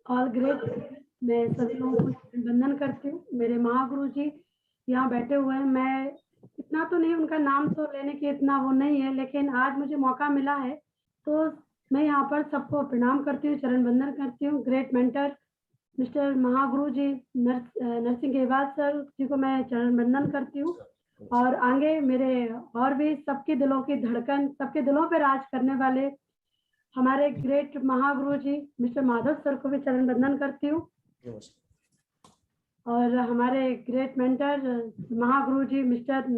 All great. मैं सभी लोगों को वंदन करती हूँ। मेरे महागुरु जी यहाँ बैठे हुए हैं। मैं इतना तो नहीं, उनका नाम तो लेने की इतना वो नहीं है, लेकिन आज मुझे मौका मिला है तो मैं यहाँ पर सबको प्रणाम करती हूँ, चरण वंदन करती हूँ। ग्रेट मेंटर मिस्टर महागुरु जी नरसिंह गेवाल सर जी को मैं चरण वंदन करती हूँ। और आगे मेरे और भी सबके दिलों की धड़कन, सबके दिलों पे राज करने वाले हमारे ग्रेट महागुरु जी मिस्टर माधव सर को भी चरण वंदन करती हूँ। और हमारे ग्रेट मेंटर महागुरु जी मिस्टर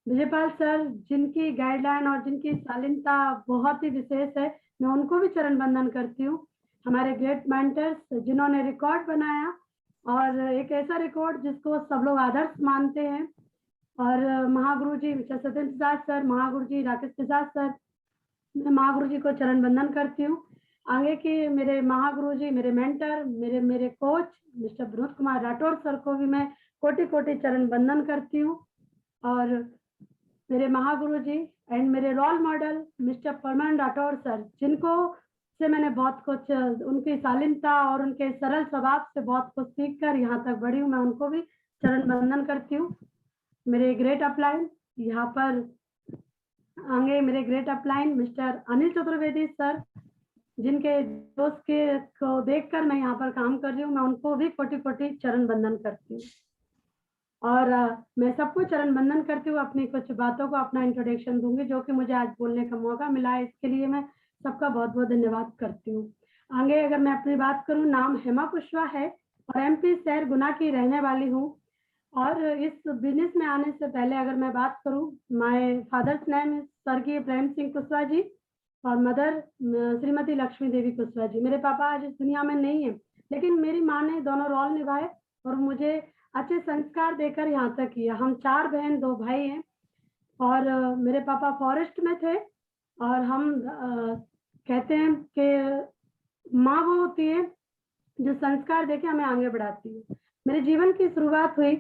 विजयपाल सर, जिनकी गाइडलाइन और जिनकी शालीनता बहुत ही विशेष है, मैं उनको भी चरण वंदन करती हूँ। हमारे ग्रेट मेंटर्स जिन्होंने रिकॉर्ड बनाया, और एक ऐसा रिकॉर्ड जिसको सब लोग आदर्श मानते हैं। और महागुरु जी मिस्टर सत्येंद्र प्रसाद सर, महागुरु जी राकेश प्रसाद सर, मैं महागुरु जी को चरण वंदन करती हूँ। आगे के मेरे महागुरु जी, मेरे मेंटर, मेरे मेरे coach mister Vinod Kumar Rathore sir को भी मैं कोटि कोटि चरण वंदन करती हूँ। और मेरे महागुरु जी एंड मेरे role model mister Parman Rathore sir, जिनको से मैंने बहुत कुछ, उनकी शालीनता और उनके सरल स्वभाव से बहुत कुछ सीख कर यहाँ तक बढ़ी हूँ, मैं उनको भी चरण वंदन करती हूँ। मेरे ग्रेट अपलाइन यहाँ पर आगे मेरे great upline mister Anil Chaturvedi sir, जिनके दोस्त के को देखकर मैं यहाँ पर काम कर रही हूँ, मैं उनको भी कोटि कोटि चरण वंदन करती हूँ। और मैं सबको चरण वंदन करती हूँ। अपनी कुछ बातों को अपना इंट्रोडक्शन दूंगी, जो कि मुझे आज बोलने का मौका मिला है, इसके लिए मैं सबका बहुत बहुत धन्यवाद करती हूँ। आगे अगर मैं अपनी बात करूँ, नाम हेमा कुशवाहा है और MP शहर गुना की रहने वाली हूँ। और इस बिजनेस में आने से पहले अगर मैं बात करूं, माय फादर्स नेम स्वर्गीय प्रेम सिंह कुशवाहा जी और मदर श्रीमती लक्ष्मी देवी कुशवाहा जी। मेरे पापा आज इस दुनिया में नहीं है, लेकिन मेरी माँ ने दोनों रोल निभाए और मुझे अच्छे संस्कार देकर यहाँ तक किया। हम 4 बहन 2 भाई हैं। और मेरे पापा फॉरेस्ट में थे। और हम कहते हैं कि माँ वो होती है जो संस्कार देके हमें आगे बढ़ाती है। मेरे जीवन की शुरुआत हुई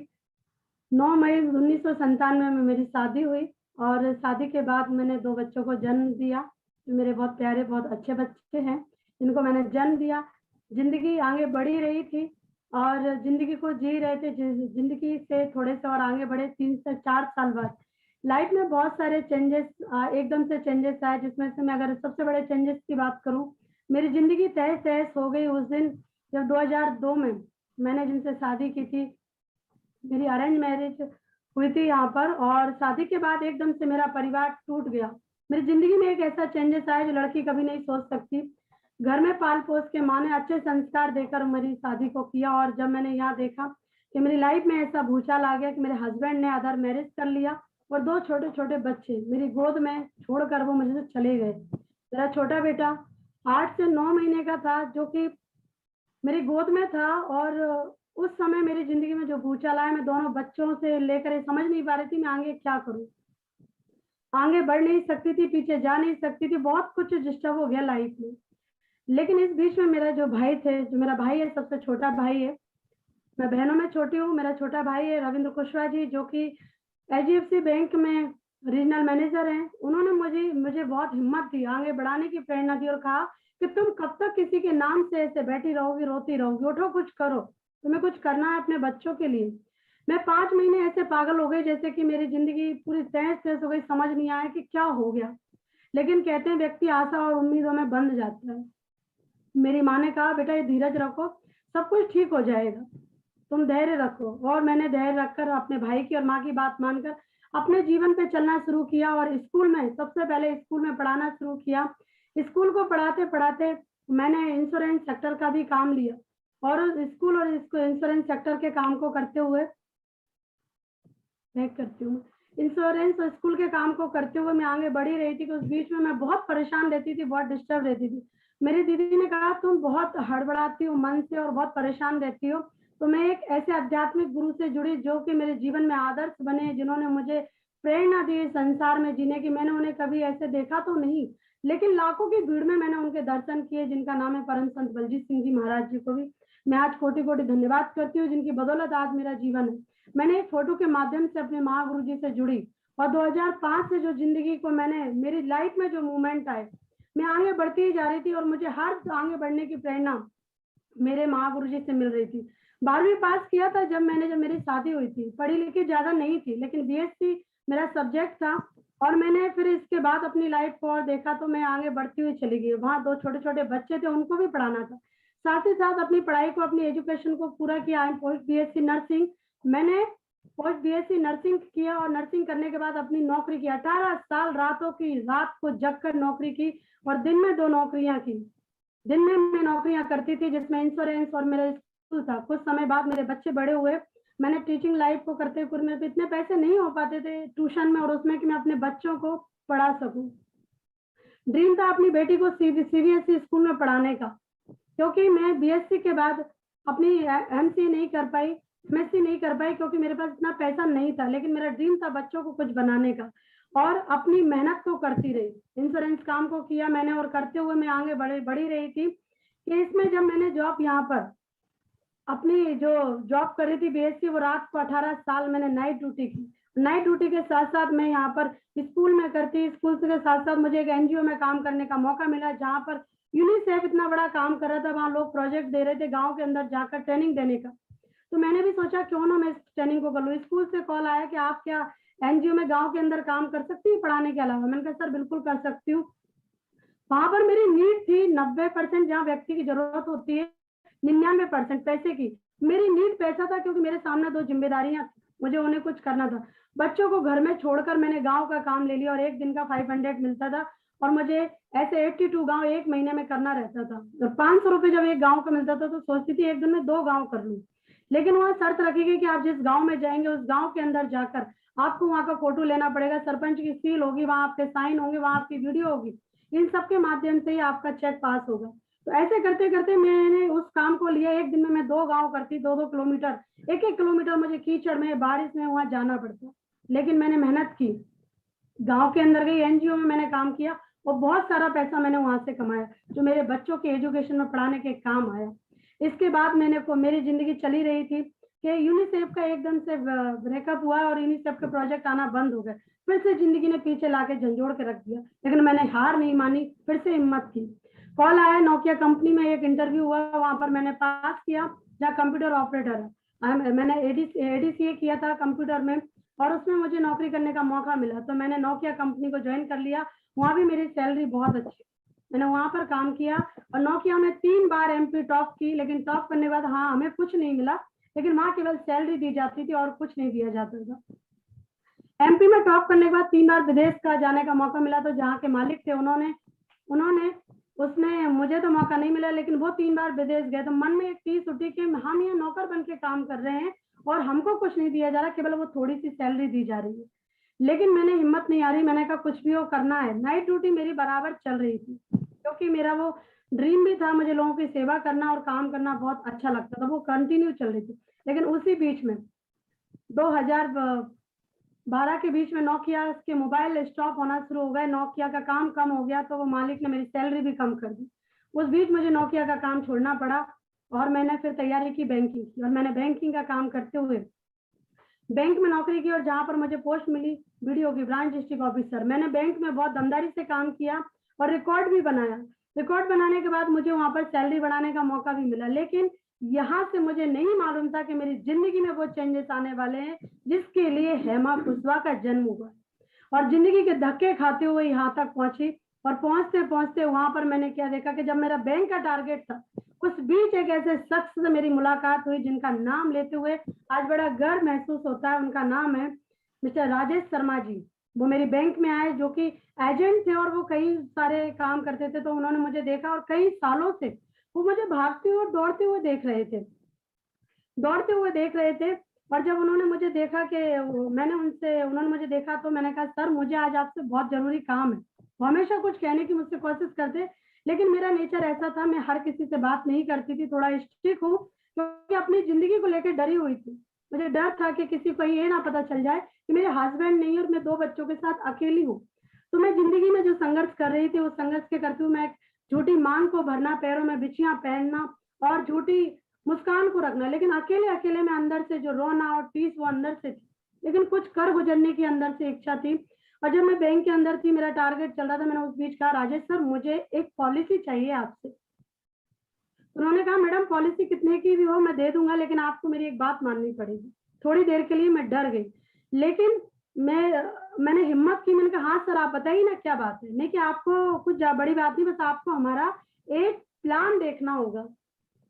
9 मई 1997 में मेरी शादी हुई। और शादी के बाद मैंने 2 बच्चों को जन्म दिया, जो मेरे बहुत प्यारे बहुत अच्छे बच्चे हैं, जिनको मैंने जन्म दिया। जिंदगी आगे बढ़ी रही थी और जिंदगी को जी रहे थे। जिंदगी से थोड़े से और आगे बढ़े 3 से 4 साल बाद लाइफ में बहुत सारे चेंजेस, एकदम से चेंजेस आए, जिसमें से मैं अगर सबसे बड़े चेंजेस की बात करूं, मेरी जिंदगी तहस तहस हो गई उस दिन जब 2002 में मैंने जिनसे शादी की थी, मेरी अरेंज मैरिज हुई थी यहाँ पर। और शादी के बाद एकदम से मेरा परिवार टूट गया। मेरी जिंदगी में एक ऐसा चेंजेस आया जो लड़की कभी नहीं सोच सकती। घर में पाल पोस के माँ ने अच्छे संस्कार देकर मेरी शादी को किया। और जब मैंने यहाँ देखा कि मेरी लाइफ में ऐसा भूचाल आ गया कि मेरे हस्बैंड ने अदर मैरिज कर लिया और 2 छोटे छोटे बच्चे मेरी गोद में छोड़कर वो मुझे से चले गए। मेरा छोटा बेटा 8 से 9 महीने का था, जो कि मेरी गोद में था। और उस समय मेरी जिंदगी में जो भूचाल आया, मैं दोनों बच्चों से लेकर समझ नहीं पा रही थी मैं आगे क्या करूं। आगे बढ़ नहीं सकती थी, पीछे जा नहीं सकती थी, बहुत कुछ डिस्टर्ब हो गया लाइफ में। लेकिन इस बीच में मेरा जो भाई थे, जो मेरा भाई है, सबसे छोटा भाई है, मैं बहनों में छोटी हूँ, मेरा छोटा भाई है रविंद्र कुशवाहा जी, जो कि HDFC बैंक में रीजनल मैनेजर हैं। उन्होंने मुझे बहुत हिम्मत दी, आगे बढ़ाने की प्रेरणा दी और कहा कि तुम कब तक किसी के नाम से ऐसे बैठी रहोगी, रोती रहोगी, उठो कुछ करो, तुम्हें कुछ करना है अपने बच्चों के लिए। मैं 5 महीने ऐसे पागल हो गई जैसे कि मेरी जिंदगी पूरी तहस तहस हो गई, समझ नहीं आया कि क्या हो गया। लेकिन कहते हैं व्यक्ति आशा और उम्मीदों में बंध जाता है। मेरी माँ ने कहा बेटा ये धीरज रखो, सब कुछ ठीक हो जाएगा, तुम धैर्य रखो। और मैंने धैर्य रखकर अपने भाई की और माँ की बात मानकर अपने जीवन पे चलना शुरू किया। और स्कूल में सबसे पहले स्कूल में पढ़ाना शुरू किया। स्कूल को पढ़ाते पढ़ाते मैंने इंश्योरेंस सेक्टर का भी काम लिया। और उस स्कूल और इसको इंश्योरेंस सेक्टर के काम को करते हुए मैं करती हूँ, इंश्योरेंस और स्कूल के काम को करते हुए मैं आगे बढ़ी रही थी कि उस बीच में मैं बहुत परेशान रहती थी, बहुत डिस्टर्ब रहती थी। मेरी दीदी ने कहा तुम बहुत हड़बड़ाती हो मन से और बहुत परेशान रहती हो। तो मैं एक ऐसे आध्यात्मिक गुरु से जुड़ी जो कि मेरे जीवन में आदर्श बने, जिन्होंने मुझे प्रेरणा दी संसार में जीने की। मैंने उन्हें कभी ऐसे देखा तो नहीं, लेकिन लाखों की भीड़ में मैंने उनके दर्शन किए, जिनका नाम है परम संत बलजीत सिंह जी महाराज जी को भी मैं आज कोटि कोटि धन्यवाद करती हूँ, जिनकी बदौलत आज मेरा जीवन है। मैंने एक फोटो के माध्यम से अपने महागुरु जी से जुड़ी और 2005 से जो जिंदगी को मैंने, मेरी लाइफ में जो मूवमेंट आए, मैं आगे बढ़ती ही जा रही थी और मुझे हर आगे बढ़ने की प्रेरणा मेरे महागुरु जी से मिल रही थी। 12वीं पास किया था जब मेरी शादी हुई थी। पढ़ी लिखी ज्यादा नहीं थी, लेकिन बीएससी मेरा सब्जेक्ट था। और मैंने फिर इसके बाद अपनी लाइफ को और देखा तो मैं आगे बढ़ती हुई चली गई। वहाँ 2 छोटे-छोटे बच्चे थे, उनको भी पढ़ाना था। साथ ही साथ अपनी पढ़ाई को, अपनी एजुकेशन को पूरा किया। I am post BSc nursing. मैंने पोस्ट बीएससी नर्सिंग किया और नर्सिंग करने के बाद अपनी नौकरी की। 18 साल रात को जग कर नौकरी की और दिन में 2 नौकरियां की। दिन में मैं नौकरियां करती थी जिसमें इंश्योरेंस और मेरा स्कूल था। कुछ समय बाद मेरे बच्चे बड़े हुए। मैंने टीचिंग लाइफ को करते हुए मेरे पे इतने पैसे नहीं हो पाते थे ट्यूशन में और उसमें कि मैं अपने बच्चों को पढ़ा सकूं। ड्रीम था अपनी बेटी को सीबीएसई स्कूल में पढ़ाने का, क्योंकि मैं बीएससी के बाद अपनी एमसी नहीं कर पाई, एमएससी नहीं कर पाई, क्योंकि मेरे पास इतना पैसा नहीं था। लेकिन मेरा ड्रीम था बच्चों को कुछ बनाने का और अपनी मेहनत तो करती रही। इंश्योरेंस काम को किया मैंने और करते हुए मैं आगे बढ़ी रही थी कि इसमें जब मैंने जॉब यहाँ पर अपनी जो जॉब कर रही थी बीएससी, वो रात को 18 साल मैंने नाइट ड्यूटी की। नाइट ड्यूटी के साथ साथ मैं यहाँ पर स्कूल में करती, स्कूल के साथ साथ मुझे एक एनजीओ में काम करने का मौका मिला, जहाँ पर यूनिसेफ इतना बड़ा काम कर रहा था। वहाँ लोग प्रोजेक्ट दे रहे थे गाँव के अंदर जाकर ट्रेनिंग देने का। तो मैंने भी सोचा क्यों ना मैं इस ट्रेनिंग को कर लूँ। स्कूल से कॉल आया कि आप क्या एनजीओ में गाँव के अंदर काम कर सकती है पढ़ाने के अलावा। मैंने कहा सर बिल्कुल कर सकती हूँ। वहां पर मेरी नीड थी 90%, जहाँ व्यक्ति की जरूरत होती है 99% पैसे की। मेरी नीड पैसा था, क्योंकि मेरे सामने 2 जिम्मेदारियां थी, मुझे उन्हें कुछ करना था। बच्चों को घर में छोड़कर मैंने गांव का काम ले लिया और एक दिन का 500 मिलता था और मुझे ऐसे 82 गांव एक महीने में करना रहता था। और 500 रुपए जब एक गांव का मिलता था तो सोचती थी एक दिन में 2 गांव कर लूं। लेकिन वहां शर्त रखी गई कि आप जिस गांव में जाएंगे उस गांव के अंदर जाकर आपको वहां का फोटो लेना पड़ेगा, सरपंच की सील होगी, वहां आपके साइन होंगे, वहां आपकी वीडियो होगी। इन सब के माध्यम से ही आपका चेक पास होगा। तो ऐसे करते करते मैंने उस काम को लिया। एक दिन में मैं 2 गांव करती, 2-2 किलोमीटर, 1-1 किलोमीटर मुझे कीचड़ में बारिश में वहां जाना पड़ता। लेकिन मैंने मेहनत की, गांव के अंदर गई, एनजीओ में मैंने काम किया और बहुत सारा पैसा मैंने वहां से कमाया, जो मेरे बच्चों के एजुकेशन में पढ़ाने के काम आया। इसके बाद मेरी जिंदगी चली रही थी कि यूनिसेफ का एकदम से ब्रेकअप हुआ और यूनिसेफ के प्रोजेक्ट आना बंद हो गए। फिर से जिंदगी ने पीछे लाके झंझोड़ के रख दिया, लेकिन मैंने हार नहीं मानी, फिर से हिम्मत की। कॉल आया, नोकिया कंपनी में एक इंटरव्यू हुआ, वहां पर मैंने पास किया, जहाँ कंप्यूटर ऑपरेटर है। मैंने एडीसीए किया था कंप्यूटर में और उसमें मुझे नौकरी करने का मौका मिला, तो मैंने नोकिया कंपनी को ज्वाइन कर लिया। वहां भी मेरी सैलरी बहुत अच्छी, मैंने वहां पर काम किया और नोकिया में 3 बार एमपी टॉप की। लेकिन टॉप करने के बाद हाँ हमें कुछ नहीं मिला, लेकिन वहां केवल सैलरी दी जाती थी और कुछ नहीं दिया जाता था। एमपी में टॉप करने के बाद 3 बार विदेश का जाने का मौका मिला, तो जहाँ के मालिक थे उन्होंने उसमें मुझे तो मौका नहीं मिला, लेकिन वो 3 बार विदेश गए। तो मन में एक चीज उठी कि हम यहाँ नौकर बन के काम कर रहे हैं और हमको कुछ नहीं दिया जा रहा, केवल वो थोड़ी सी सैलरी दी जा रही है। लेकिन मैंने हिम्मत नहीं आ रही, मैंने कहा कुछ भी हो करना है। नाइट ड्यूटी मेरी बराबर चल रही थी, क्योंकि मेरा वो ड्रीम भी था, मुझे लोगों की सेवा करना और काम करना बहुत अच्छा लगता था, वो कंटिन्यू चल रही थी। लेकिन उसी बीच में 2012 के बीच में नोकिया के मोबाइल स्टॉप होना शुरू हो गए, नोकिया का काम कम हो गया, तो वो मालिक ने मेरी सैलरी भी कम कर दी। उस बीच मुझे नोकिया का काम छोड़ना पड़ा और मैंने फिर तैयारी की बैंकिंग की, और मैंने बैंकिंग का काम करते हुए बैंक में नौकरी की और जहां पर मुझे पोस्ट मिली बीडीओ की, ब्रांच डिस्ट्रिक्ट ऑफिसर। मैंने बैंक में बहुत दमदारी से काम किया और रिकॉर्ड भी बनाया। रिकॉर्ड बनाने के बाद मुझे वहां पर सैलरी बढ़ाने का मौका भी मिला, लेकिन यहाँ से मुझे नहीं मालूम था कि मेरी जिंदगी में वो चेंजेस आने वाले हैं जिसके लिए हेमा कुशवाहा का जन्म हुआ। और जिंदगी के धक्के खाते हुए यहाँ तक पहुंची और पहुंचते पहुंचते वहां पर मैंने क्या देखा कि जब मेरा बैंक का टारगेट था, उस बीच एक ऐसे शख्स से मेरी मुलाकात हुई जिनका नाम लेते हुए आज बड़ा गर्व महसूस होता है। उनका नाम है मिस्टर राजेश शर्मा जी। वो मेरी बैंक में आए, जो कि एजेंट थे और वो कई सारे काम करते थे। तो उन्होंने मुझे देखा और कई सालों से वो मुझे भागते हुए दौड़ते हुए देख रहे थे। और जब उन्होंने मुझे देखा कि उन्होंने मुझे देखा, तो मैंने कहा सर मुझे आज आपसे बहुत जरूरी काम है। वो हमेशा कुछ कहने की मुझसे कोशिश करते, लेकिन मेरा नेचर ऐसा था, मैं हर किसी से बात नहीं करती थी, थोड़ा स्ट्रिक्ट हूँ, क्योंकि अपनी जिंदगी को लेकर डरी हुई थी। मुझे डर था कि किसी को ये ना पता चल जाए कि मेरे हस्बैंड नहीं और मैं 2 बच्चों के साथ अकेली हूँ। तो मैं जिंदगी में जो संघर्ष कर रही थी, उस संघर्ष के करते हुए मैं झूठी मांग को भरना, पैरों में बिछियां पहनना और झूठी मुस्कान को रखना, लेकिन अकेले अकेले में अंदर से जो रोना और टीस वो अंदर से थी, लेकिन कुछ कर गुजरने की अंदर से इच्छा थी। और जब मैं बैंक के अंदर थी, मेरा टारगेट चल रहा था, मैंने उस बीच कहा राजेश सर मुझे एक पॉलिसी चाहिए आपसे। उन्होंने कहा मैडम पॉलिसी कितने की भी हो मैं दे दूंगा, लेकिन आपको मेरी एक बात माननी पड़ेगी। थोड़ी देर के लिए मैं डर गई, लेकिन मैंने हिम्मत की, मैंने कहा हाँ सर आप बताइए ना क्या बात है। नहीं कि आपको कुछ बड़ी बात नहीं, बस आपको हमारा एक प्लान देखना होगा।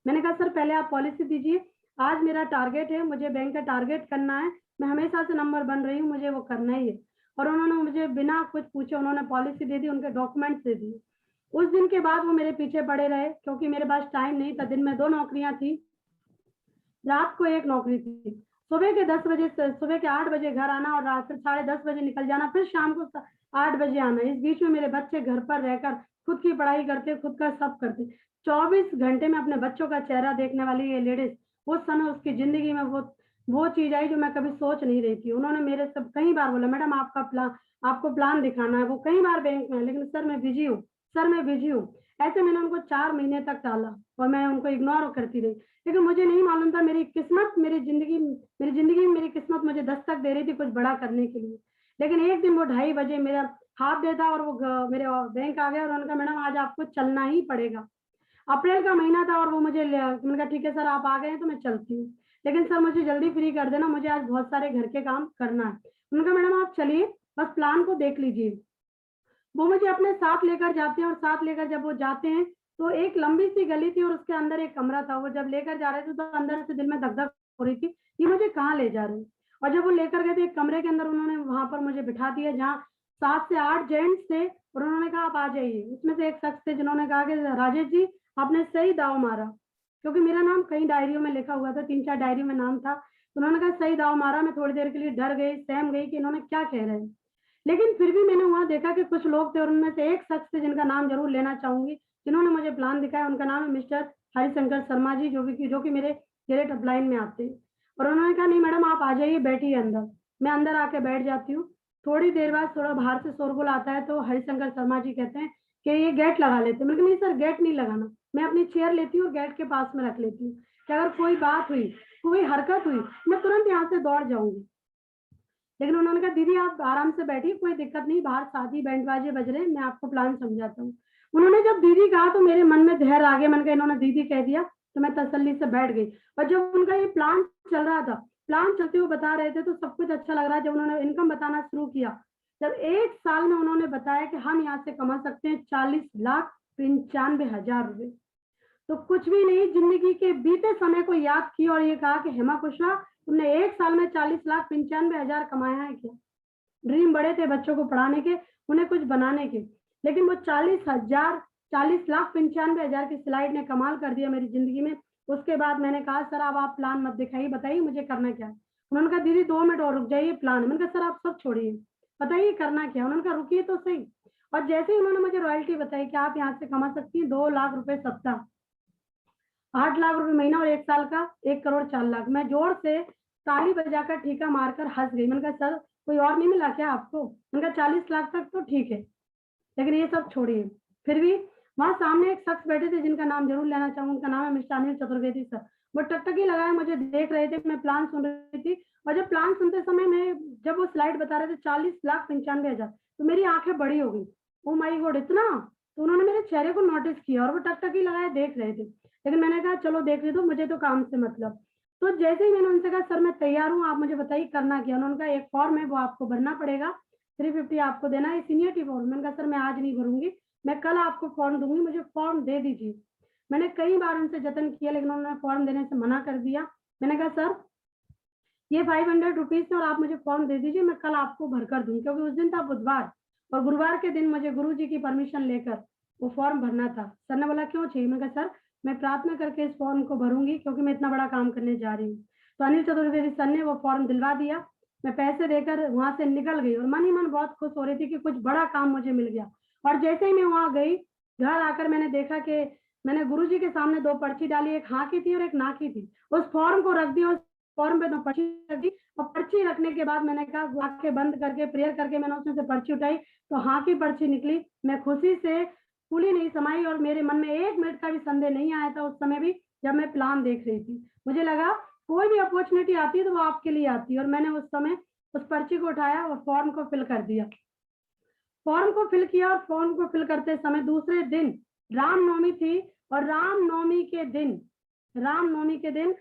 मैंने कहा सर पहले आप पॉलिसी दीजिए, आज मेरा टारगेट है, मुझे बैंक का टारगेट करना है, मैं हमेशा से नंबर बन रही हूँ, मुझे वो करना ही है। और उन्होंने मुझे बिना कुछ पूछे उन्होंने पॉलिसी दे दी, उनके डॉक्यूमेंट्स दे दिए। उस दिन के बाद वो मेरे पीछे पड़े रहे, क्योंकि मेरे पास टाइम नहीं था, दिन में 2 नौकरियां थी, रात को 1 नौकरी थी। सुबह के 10 बजे से सुबह के 8 बजे घर आना और रात फिर 10:30 बजे निकल जाना, फिर शाम को 8 बजे आना। इस बीच में मेरे बच्चे घर पर रहकर खुद की पढ़ाई करते, खुद का सब करते। 24 घंटे में अपने बच्चों का चेहरा देखने वाली ये लेडीज, उस समय उसकी जिंदगी में वो चीज आई जो मैं कभी सोच नहीं रही थी। उन्होंने मेरे से कई बार बोला मैडम आपको प्लान दिखाना है। वो कई बार बैंक में, लेकिन सर मैं बिजी हूँ, सर मैं बिजी हूँ। ऐसे मैंने उनको 4 महीने तक टाला और मैं उनको इग्नोर करती रही। लेकिन मुझे नहीं मालूम था मेरी किस्मत, मेरी जिंदगी में मेरी किस्मत मुझे दस्तक दे रही थी कुछ बड़ा करने के लिए। लेकिन एक दिन वो 2:30 बजे मेरा हाफ डे था और वो मेरे बैंक आ गया और उन्होंने कहा मैडम आज आपको चलना ही पड़ेगा। अप्रैल का महीना था और वो मैंने कहा ठीक है सर आप आ गए हैं तो मैं चलती हूँ, लेकिन सर मुझे जल्दी फ्री कर देना, मुझे आज बहुत सारे घर के काम करना है। उन्होंने कहा मैडम आप चलिए, बस प्लान को देख लीजिए। वो मुझे अपने साथ लेकर जाते हैं और साथ लेकर जब वो जाते हैं तो एक लंबी सी गली थी और उसके अंदर एक कमरा था। वो जब लेकर जा रहे थे तो अंदर से दिल में धक-धक हो रही थी, ये मुझे कहाँ ले जा रहे हैं। और जब वो लेकर गए थे एक कमरे के अंदर, उन्होंने वहां पर मुझे बिठा दिया जहाँ 7 से 8 जेंट्स थे और उन्होंने कहा आप आ जाइए। उसमें से एक शख्स थे जिन्होंने कहा कि राजेश जी आपने सही दाव मारा, क्योंकि मेरा नाम कई डायरियों में लिखा हुआ था, 3-4 डायरी में नाम था। तो उन्होंने कहा सही दाव मारा। मैं थोड़ी देर के लिए डर गई, सहम गई कि इन्होंने क्या कह रहे हैं। लेकिन फिर भी मैंने वहाँ देखा कि कुछ लोग थे और उनमें से एक शख्स थे जिनका नाम जरूर लेना चाहूंगी, जिन्होंने मुझे प्लान दिखाया। उनका नाम है मिस्टर हरिशंकर शर्मा जी, जो कि मेरे डायरेक्ट अपलाइन में आते हैं। और उन्होंने कहा नहीं मैडम आप आ जाइए, बैठिए अंदर। मैं अंदर आके बैठ जाती हूँ। थोड़ी देर बाद थोड़ा बाहर से शोरगुल आता है तो हरिशंकर शर्मा जी कहते हैं कि ये गेट लगा लेते हैं। मैंने कहा नहीं सर गेट नहीं लगाना, मैं अपनी चेयर लेती हूँ और गेट के पास में रख लेती हूँ कि अगर कोई बात हुई, कोई हरकत हुई, मैं तुरंत यहाँ से दौड़ जाऊंगी। लेकिन उन्होंने कहा दीदी आप आराम से बैठिए, कोई दिक्कत नहीं, बाहर शादी बैंड बाजे बज रहे हैं, मैं आपको प्लान समझाता हूँ। उन्होंने जब दीदी कहा तो मेरे मन में धैर्य आ गया। मैंने कहा इन्होंने दीदी कह दिया तो मैं तसल्ली से बैठ गई। और जब उनका ये प्लान चल रहा था, प्लान चलते हुए बता रहे थे तो सब कुछ अच्छा लग रहा है। जब उन्होंने इनकम बताना शुरू किया, जब 1 साल में उन्होंने बताया कि हम यहाँ से कमा सकते हैं 40,95,000 रुपए, तो कुछ भी नहीं, जिंदगी के बीते समय को याद किया और ये कहा कि हेमा कुशवाहा तुमने 1 साल में 40,95,000 कमाया है क्या? ड्रीम बड़े थे बच्चों को पढ़ाने के, उन्हें कुछ बनाने के, लेकिन वो 40,95,000 की स्लाइड ने कमाल कर दिया मेरी जिंदगी में। उसके बाद मैंने कहा सर अब आप प्लान मत दिखाइए, बताइए मुझे करना क्या है। उन्होंने कहा दीदी 2 मिनट और रुक जाइए, प्लान है। मैंने कहा सर आप सब छोड़िए, बताइए करना क्या है। उन्होंने कहा रुकिए तो सही। और जैसे ही उन्होंने मुझे रॉयल्टी बताई कि आप यहाँ से कमा सकती हैं 2 लाख रुपए सप्ताह, 8 लाख रुपए महीना और 1 साल का 1,04,00,000। मैं जोर से ताली बजाकर ठीका मारकर हंस गई। मैंने कहा सर कोई और नहीं मिला क्या आपको? मैंने कहा 40 लाख तक तो ठीक है, लेकिन ये सब छोड़िए। फिर भी वहां सामने एक शख्स बैठे थे जिनका नाम जरूर लेना चाहूंगा, उनका नाम है मिस्टर अनिल चतुर्वेदी सर। वो टकटकी लगाए मुझे देख रहे थे, मैं प्लान सुन रही थी। और जब प्लान सुनते समय मैं जब वो स्लाइड बता रहे थे 40,95,000, तो मेरी आंखें बड़ी हो गई। ओ माई गॉड इतना! तो उन्होंने मेरे चेहरे को नोटिस किया और वो टकटकी लगाए देख रहे थे, लेकिन मैंने कहा चलो देख ले दो, मुझे तो काम से मतलब। तो जैसे ही मैंने उनसे कहा सर मैं तैयार हूँ, आप मुझे बताइए करना क्या। उन्होंने कहा एक फॉर्म है वो आपको भरना पड़ेगा, 350 आपको देना है, सीनियरिटी फॉर्म। मैंने कहा सर मैं आज नहीं भरूंगी, मैं कल आपको फॉर्म दूंगी, मुझे फॉर्म दे दीजिए। मैंने कई बार उनसे जतन किया लेकिन उन्होंने फॉर्म देने से मना कर दिया। मैंने कहा सर ये 500 रुपीज है और आप मुझे फॉर्म दे दीजिए, मैं कल आपको भर कर दूंगी, क्योंकि उस दिन था बुधवार और गुरुवार के दिन मुझे गुरु जी की परमिशन लेकर वो फॉर्म भरना था। सर ने बोला क्यों चाहिए? मैंने कहा सर मैं प्रार्थना करके इस फॉर्म को भरूंगी क्योंकि मैं इतना बड़ा काम करने जा रही हूँ। तो अनिल चतुर्वेदी सर ने वो फॉर्म दिलवा दिया। मैं पैसे देकर वहां से निकल गई और मन ही मन बहुत खुश हो रही थी कि कुछ बड़ा काम मुझे मिल गया। और जैसे ही मैं वहां गई, घर आकर मैंने देखा कि मैंने गुरु जी के सामने 2 पर्ची डाली, एक हाँ की थी और एक ना की थी। उस फॉर्म को रख दिया, उस फॉर्म पे 2 पर्ची रख दी और पर्ची रखने के बाद मैंने कहा आंखें बंद करके प्रेयर करके मैंने उसमें से पर्ची उठाई तो हाँ की पर्ची निकली। मैं खुशी से फूली नहीं समाई और मेरे मन में 1 मिनट का भी संदेह नहीं आया था उस समय भी, जब मैं प्लान देख रही थी। मुझे लगा कोई भी अपॉर्चुनिटी आती है तो वो आपके लिए आती है। और मैंने उस समय उस पर्ची को उठाया और फॉर्म को फिल कर दिया। फॉर्म को फिल किया और फॉर्म को फिल करते समय दूसरे दिन रामनवमी थी और रामनवमी के दिन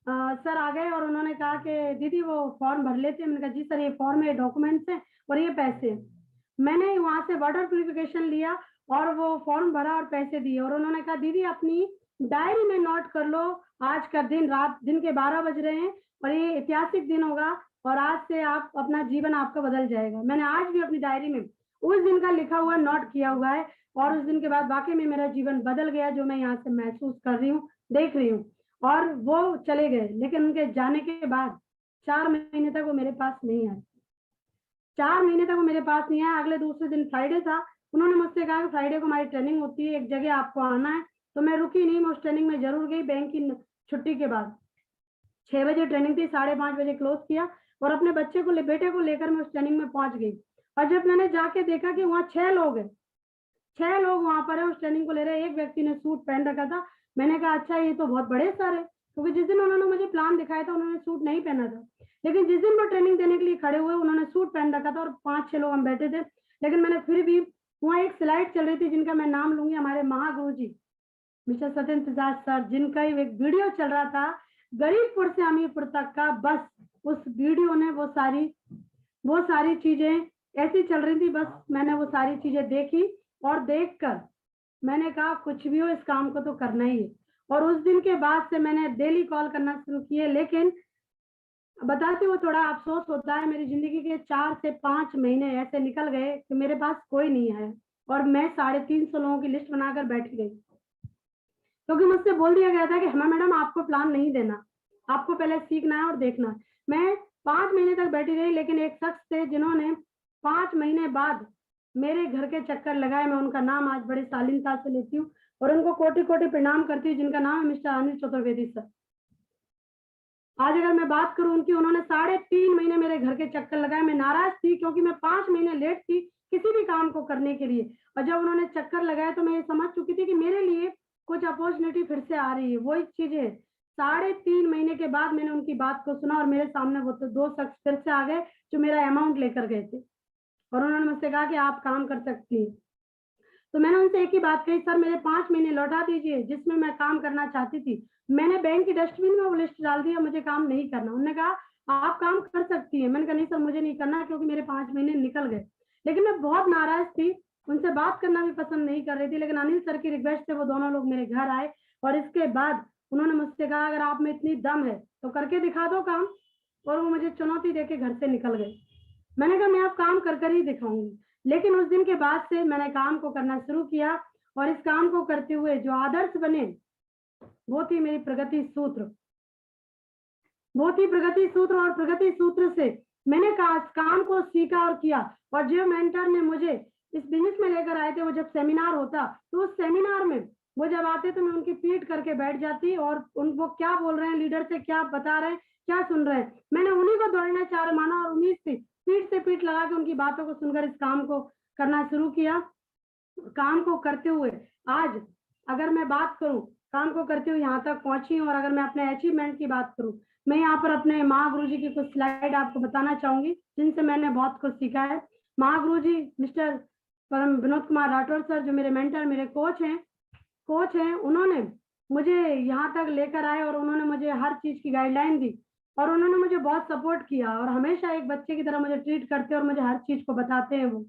सर आ गए और उन्होंने कहा कि दीदी वो फॉर्म भर लेते हैं। मैंने कहा जी सर, ये फॉर्म है, डॉक्यूमेंट्स हैं और ये पैसे हैं। मैंने वहां से वाटर प्यूरिफिकेशन लिया और वो फॉर्म भरा और पैसे दिए और उन्होंने कहा दीदी अपनी डायरी में नोट कर लो, आज का दिन, रात दिन के 12 बज रहे हैं और ये ऐतिहासिक दिन होगा और आज से आप अपना जीवन आपका बदल जाएगा। मैंने आज भी अपनी डायरी में उस दिन का लिखा हुआ नोट किया हुआ है और उस दिन के बाद वाकई में मेरा जीवन बदल गया, जो मैं यहाँ से महसूस कर रही हूँ, देख रही हूँ। और वो चले गए, लेकिन उनके जाने के बाद 4 महीने तक वो मेरे पास नहीं आए। 4 महीने तक वो मेरे पास नहीं आया। अगले दूसरे दिन फ्राइडे था, उन्होंने मुझसे कहा कि फ्राइडे को हमारी ट्रेनिंग होती है, एक जगह आपको आना है। तो मैं रुकी नहीं, मैं उस ट्रेनिंग में जरूर गई। बैंक की छुट्टी के बाद 6 बजे ट्रेनिंग थी, 5:30 बजे क्लोज किया और अपने बेटे को लेकर मैं उस ट्रेनिंग में पहुंच गई। और जब मैंने जाके देखा कि वहाँ 6 लोग हैं, 6 लोग वहां पर है उस ट्रेनिंग को ले रहे हैं। एक व्यक्ति ने सूट पहन रखा था। मैंने कहा अच्छा ये तो बहुत बड़े सर है, क्योंकि जिस दिन उन्होंने मुझे प्लान दिखाया था उन्होंने सूट नहीं पहना था, लेकिन जिस दिन वो ट्रेनिंग देने के लिए खड़े हुए उन्होंने सूट पहन रखा था और 5-6 लोग हम बैठे थे। लेकिन मैंने फिर भी, वहाँ एक स्लाइड चल रही थी जिनका मैं नाम लूंगी, हमारे महागुरु जी मिस्टर सत्येंद्र प्रसाद सर, जिनका ही एक वीडियो चल रहा था गरीबपुर से अमीरपुर तक का। बस उस वीडियो ने वो सारी चीजें ऐसी चल रही थी, बस मैंने वो सारी चीजें देखी और देखकर मैंने कहा कुछ भी हो इस काम को तो करना ही है। और उस दिन के बाद से मैंने डेली कॉल करना शुरू किए। लेकिन बताती हूँ, थोड़ा अफसोस होता है, मेरी जिंदगी के 4 से 5 महीने ऐसे निकल गए कि मेरे पास कोई नहीं आया और मैं 350 लोगों की लिस्ट बनाकर बैठ गई, क्योंकि मुझसे बोल दिया गया था कि हेमा मैडम आपको प्लान नहीं देना, आपको पहले सीखना है और देखना है। मैं 5 महीने तक बैठी रही, लेकिन एक शख्स थे जिन्होंने 5 महीने बाद मेरे घर के चक्कर लगाए। मैं उनका नाम आज बड़ी शालीनता से लेती हूँ और उनको कोटि कोटि प्रणाम करती हूँ, जिनका नाम है मिस्टर अनिल चतुर्वेदी सर। आज अगर मैं बात करूं उनकी, उन्होंने 3.5 महीने मेरे घर के चक्कर लगाए। मैं नाराज थी क्योंकि मैं 5 महीने लेट थी किसी भी काम को करने के लिए, और जब उन्होंने चक्कर लगाया तो मैं ये समझ चुकी थी कि मेरे लिए कुछ अपॉर्चुनिटी फिर से आ रही है। वही चीज है, 3.5 महीने के बाद मैंने उनकी बात को सुना और मेरे सामने वो तो 2 शख्स फिर से आ गए जो मेरा अमाउंट लेकर गए थे और उन्होंने मुझसे कहा कि आप काम कर सकती हैं। तो मैंने उनसे एक ही बात कही, सर मेरे 5 महीने लौटा दीजिए जिसमें मैं काम करना चाहती थी। मैंने बैंक की डस्टबिन में वो लिस्ट डाल दी और मुझे काम नहीं करना। उन्होंने कहा आप काम कर सकती है। मैंने कहा नहीं सर मुझे नहीं करना, क्योंकि मेरे 5 महीने निकल गए। लेकिन मैं बहुत नाराज थी, उनसे बात करना भी पसंद नहीं कर रही थी। लेकिन अनिल सर की रिक्वेस्ट से वो दोनों लोग मेरे घर आए और इसके बाद उन्होंने मुझसे कहा अगर आप में इतनी दम है तो करके दिखा दो काम, और वो मुझे चुनौती देके घर से निकल गए। मैंने कहा मैं आप काम कर ही दिखाऊंगी। लेकिन उस दिन के बाद से मैंने काम को करना शुरू किया और इस काम को करते हुए जो आदर्श बने वो थी मेरी प्रगति सूत्र। और प्रगति सूत्र से मैंने काम को सीखा और किया। और जो मेंटर ने मुझे इस बिजनेस में लेकर आए थे, वो जब सेमिनार होता तो उस सेमिनार में वो जब आते तो मैं उनकी पीठ करके बैठ जाती और वो क्या बोल रहे हैं, लीडर से क्या बता रहे हैं, क्या सुन रहे हैं, मैंने उन्हीं को दौड़ना चाह माना और उन्हीं से पीठ लगा के उनकी बातों को सुनकर इस काम को करना शुरू किया। काम को करते हुए आज अगर मैं बात करूं, काम को करते हुए यहाँ तक पहुंची हूँ। और अगर मैं अपने अचीवमेंट की बात करूं, मैं यहाँ पर अपने महागुरु जी की कुछ स्लाइड आपको बताना चाहूंगी जिनसे मैंने बहुत कुछ सीखा है। महागुरु जी मिस्टर परम विनोद कुमार राठौर सर, जो मेरे मेंटर, मेरे कोच हैं, उन्होंने मुझे यहाँ तक लेकर आए और उन्होंने मुझे हर चीज की गाइडलाइन दी और उन्होंने मुझे बहुत सपोर्ट किया और हमेशा एक बच्चे की तरह मुझे ट्रीट करते और मुझे हर चीज को बताते हैं वो।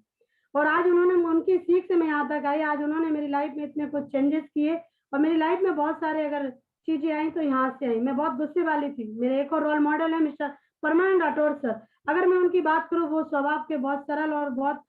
और आज उन्होंने, उनकी सीख से मैं यहाँ तक आई। आज उन्होंने मेरी लाइफ में इतने कुछ चेंजेस किए और मेरी लाइफ में बहुत सारे अगर चीजें आई तो यहाँ से आई। मैं बहुत गुस्से वाली थी। मेरे एक और रोल मॉडल है मिस्टर परमानंद राठौर सर। अगर मैं उनकी बात करूँ, वो स्वभाव के बहुत सरल और बहुत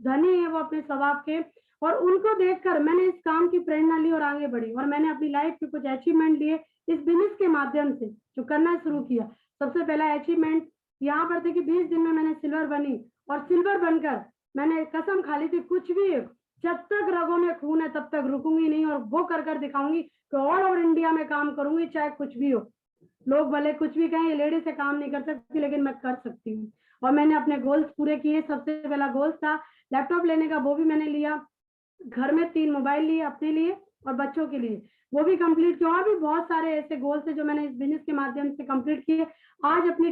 धनी है वो अपने स्वभाव के, और उनको देखकर मैंने इस काम की प्रेरणा ली और आगे बढ़ी और मैंने अपनी लाइफ के कुछ अचीवमेंट लिए इस बिजनेस के माध्यम से जो करना शुरू किया। सबसे पहला अचीवमेंट यहाँ पर थे कि 20 दिन में मैंने सिल्वर बनी और सिल्वर बनकर मैंने कसम खा ली थी कुछ भी जब तक रगों में खून है तब तक रुकूंगी नहीं और वो कर दिखाऊंगी कि ऑल ओवर इंडिया में काम करूंगी चाहे कुछ भी हो। लोग भले कुछ भी कहें, ये लेडी से काम नहीं कर सकती, लेकिन मैं कर सकती हूँ। और मैंने अपने गोल्स पूरे किए। सबसे पहला गोल्स था लैपटॉप लेने का, वो भी मैंने लिया। घर में 3 मोबाइल लिए अपने लिए और बच्चों के लिए, वो भी कंप्लीट किया। और भी बहुत सारे ऐसे गोल्स हैं जो मैंने इस बिजनेस के माध्यम से कंप्लीट किए। आज अपनी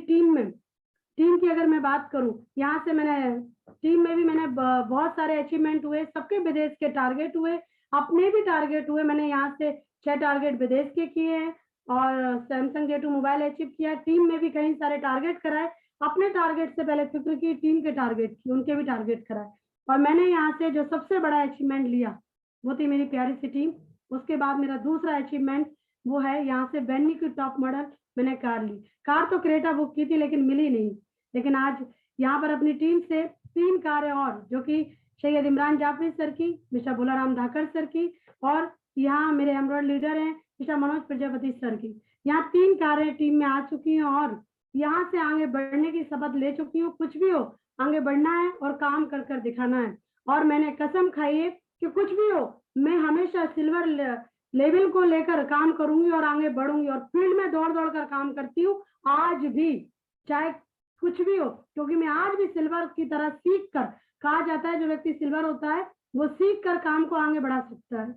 टीम की अगर मैं बात करूं, यहाँ से मैंने टीम में भी मैंने बहुत सारे अचीवमेंट हुए, सबके विदेश के टारगेट हुए। अपने भी टारगेट हुए। मैंने यहाँ से 6 टारगेट विदेश के किए हैं और सैमसंग J2 मोबाइल अचीव किया। टीम में भी कई सारे टारगेट कराए। अपने टारगेट से पहले फिक्र की, टीम के टारगेट की, उनके भी टारगेट कराए। और मैंने यहाँ से जो सबसे बड़ा अचीवमेंट लिया वो थी मेरी प्यारी सी टीम। उसके बाद मेरा दूसरा अचीवमेंट वो है यहाँ से वेन्यू की टॉप मॉडल मैंने कार ली। कार तो क्रेटा बुक की थी लेकिन मिली नहीं, लेकिन आज यहाँ पर अपनी टीम से 3 कारें और, जो कि सैयद इमरान जाफरी सर की, मिस्टर भोलाराम धाकर सर की, और यहाँ मेरे एमरॉयड लीडर हैं मिस्टर मनोज प्रजापति सर की, यहाँ 3 कारें टीम में आ चुकी हैं और यहाँ से आगे बढ़ने की शपथ ले चुकी हूँ। कुछ भी हो आगे बढ़ना है और काम कर कर दिखाना है। और मैंने कसम खाई है कि कुछ भी हो मैं हमेशा सिल्वर लेवल को लेकर काम करूंगी और आगे बढ़ूंगी। और फील्ड में दौड़ दौड़ कर काम करती हूँ आज भी, चाहे कुछ भी हो, क्योंकि मैं आज भी सिल्वर की तरह सीख कर, कहा जाता है जो व्यक्ति सिल्वर होता है वो सीख कर काम को आगे बढ़ा सकता है।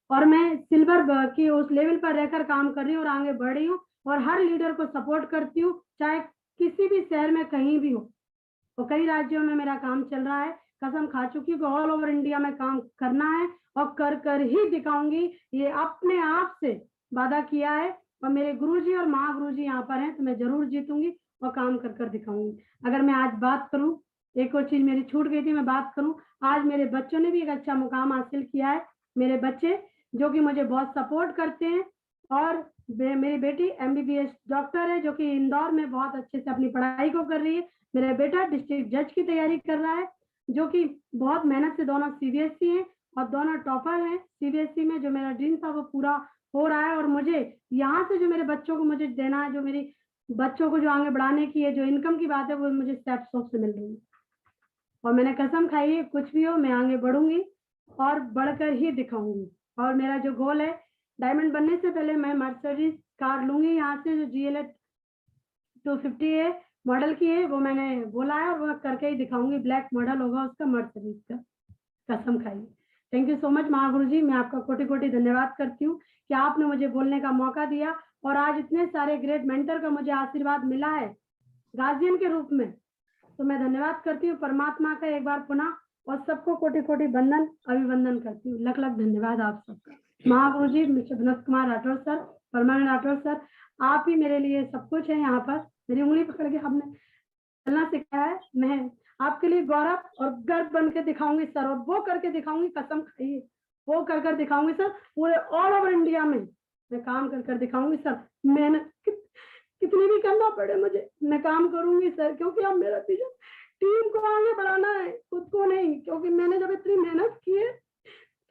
और मैं सिल्वर की उस लेवल पर रहकर काम कर रही हूँ और आगे बढ़ रही हूँ और हर लीडर को सपोर्ट करती हूँ, चाहे किसी भी शहर में कहीं भी हो। और कई राज्यों में मेरा काम चल रहा है। कसम खा चुकी हूँ कि ऑल ओवर इंडिया में काम करना है और कर कर ही दिखाऊंगी। ये अपने आप से वादा किया है और मेरे गुरुजी और महागुरुजी यहाँ पर हैं तो मैं जरूर जीतूंगी और काम कर कर दिखाऊंगी। अगर मैं आज बात करूं, एक और चीज मेरी छूट गई थी, मैं बात करूं, आज मेरे बच्चों ने भी एक अच्छा मुकाम हासिल किया है। मेरे बच्चे जो कि मुझे बहुत सपोर्ट करते हैं, और मेरी बेटी MBBS डॉक्टर है जो कि इंदौर में बहुत अच्छे से अपनी पढ़ाई को कर रही है। मेरा बेटा डिस्ट्रिक्ट जज की तैयारी कर रहा है, जो कि बहुत मेहनत से, दोनों CBSE हैं और दोनों टॉपर हैं। CBSE में जो मेरा ड्रीम था वो पूरा हो रहा है और मुझे यहाँ से जो मेरे बच्चों को मुझे देना है, जो मेरी बच्चों को जो आगे बढ़ाने की है, जो इनकम की बात है, वो मुझे स्टेप्स से मिल रही है। और मैंने कसम खाई है कुछ भी हो मैं आगे बढ़ूंगी और बढ़कर ही दिखाऊंगी। और मेरा जो गोल है, डायमंड बनने से पहले मैं मर्सिडीज कार लूंगी यहाँ से, जो GLA 250 है मॉडल की है, वो मैंने बोला है और वो करके ही दिखाऊंगी। ब्लैक मॉडल होगा उसका, मर्सिडीज का, कसम खाई। Thank you so much Mahaguru जी, मैं आपका कोटि कोटि धन्यवाद करती हूँ कि आपने मुझे बोलने का मौका दिया और आज इतने सारे ग्रेट मेंटर का मुझे आशीर्वाद मिला है गार्जियन के रूप में। तो मैं धन्यवाद करती हूँ परमात्मा का एक बार पुनः, और सबको कोटि कोटि वंदन अभिवंदन करती हूँ। लख लख धन्यवाद आप सबका। महागुरु जी, मिस्टर विनोद कुमार राठौर सर, परमानंद राठौर सर, आप ही मेरे लिए सब कुछ है। यहाँ पर मेरी उंगली पकड़ के आपने चलना सिखाया है। मैं आपके लिए गौरव और गर्व बन के दिखाऊंगी सर, और वो करके दिखाऊंगी, कसम खाइए वो कर दिखाऊंगी सर। पूरे ऑल ओवर इंडिया में मैं काम कर दिखाऊंगी सर। मेहनत कितनी भी करना पड़े मुझे, मैं काम करूंगी सर, क्योंकि अब मेरा विजन टीम को आगे बढ़ाना है, खुद को नहीं। क्योंकि मैंने जब इतनी मेहनत की है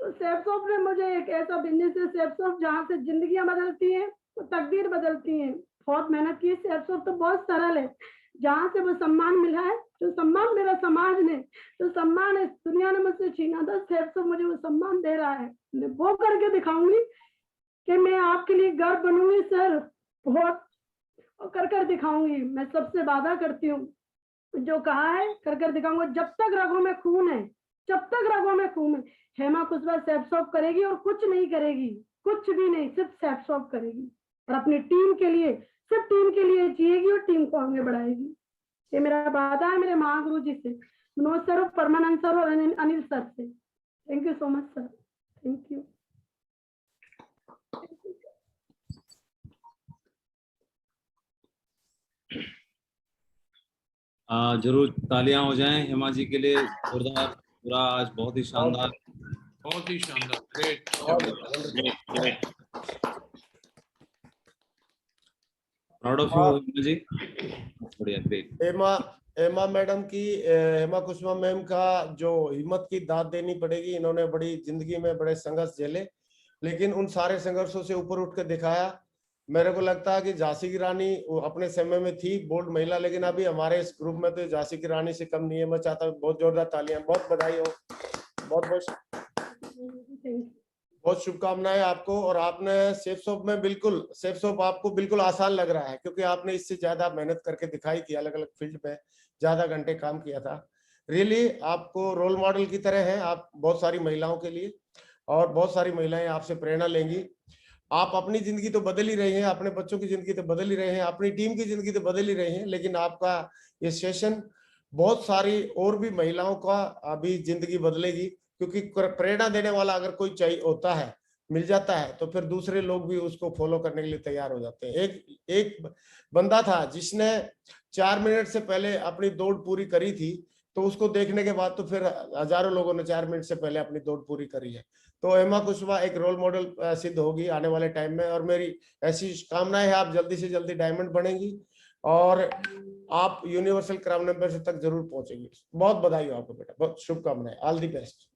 तो सेफ्सॉफ्ट ने मुझे एक ऐसा बिजनेस है सेफ्सॉफ्ट जहाँ से जिंदगियां बदलती हैं, तो तकदीर बदलती हैं। बहुत मेहनत की। सेफ्सॉफ्ट तो बहुत सरल है, जहाँ से वो सम्मान मिला है, जो सम्मान मेरा समाज ने, जो सम्मान है दुनिया ने मुझसे छीना था, सेफ्सॉफ्ट मुझे वो सम्मान दे रहा है। मैं वो करके दिखाऊंगी कि मैं आपके लिए गर्व बनूंगी सर, बहुत कर दिखाऊंगी। मैं सबसे वादा करती हूँ, जो कहा है कर दिखाऊंगा। जब तक रगों में खून है, जब तक रगों में खून है, हेमा कुशवाहा सेफ्सॉफ्ट करेगी और कुछ नहीं करेगी, कुछ भी नहीं, सिर्फ सेफ्सॉफ्ट करेगी और अपनी टीम के लिए, सिर्फ टीम के लिए जिएगी और टीम को आगे बढ़ाएगी। ये मेरा वादा है मेरे महागुरु जी से, मनोज सर, परमानंद सर और अनिल सर से। Thank you so much sir, thank you. जरूर तालियां हो जाएं हेमा जी के लिए, जोरदार। पूरा आज बहुत ही शानदार, बहुत ही शानदार, great. Proud of you Hema ji, बढ़िया, ग्रेट। हेमा मैडम की, हेमा कुशवाहा मैम का जो हिम्मत की दाद देनी पड़ेगी। इन्होंने बड़ी जिंदगी में बड़े संघर्ष झेले, लेकिन उन सारे संघर्षों से ऊपर उठ कर दिखाया। मेरे को लगता है कि झांसी की रानी अपने समय में थी बोल्ड महिला, लेकिन अभी हमारे इस ग्रुप में तो झांसी की रानी से कम नहीं है। मैं चाहता हूँ बहुत जोरदार तालियां, बहुत बधाई हो, बहुत शुभकामनाएं आपको। और आपने सेफ्सॉफ्ट में बिल्कुल, सेफ्सॉफ्ट आपको बिल्कुल आसान लग रहा है क्योंकि आपने इससे ज्यादा मेहनत करके दिखाई थी, अलग अलग फील्ड पे ज्यादा घंटे काम किया था। रियली आपको रोल मॉडल की तरह है आप बहुत सारी महिलाओं के लिए, और बहुत सारी महिलाएं आपसे प्रेरणा लेंगी। आप अपनी जिंदगी तो बदल ही रहे हैं, अपने बच्चों की जिंदगी तो बदल ही रहे हैं, अपनी टीम की जिंदगी तो बदल ही रहे हैं, लेकिन आपका ये सेशन बहुत सारी और भी महिलाओं का अभी जिंदगी बदलेगी। क्योंकि प्रेरणा देने वाला अगर कोई चाहिए होता है, मिल जाता है, तो फिर दूसरे लोग भी उसको फॉलो करने के लिए तैयार हो जाते हैं। एक बंदा था जिसने 4 मिनट से पहले अपनी दौड़ पूरी करी थी, तो उसको देखने के बाद तो फिर हजारों लोगों ने 4 मिनट से पहले अपनी दौड़ पूरी करी है। तो हेमा कुशवाहा एक रोल मॉडल सिद्ध होगी आने वाले टाइम में, और मेरी ऐसी कामनाएं है आप जल्दी से जल्दी डायमंड बनेंगी और आप यूनिवर्सल क्राउन एम्बेसडर तक जरूर पहुंचेंगी। बहुत बधाई हो आपको बेटा, बहुत शुभकामनाएं, ऑल द बेस्ट।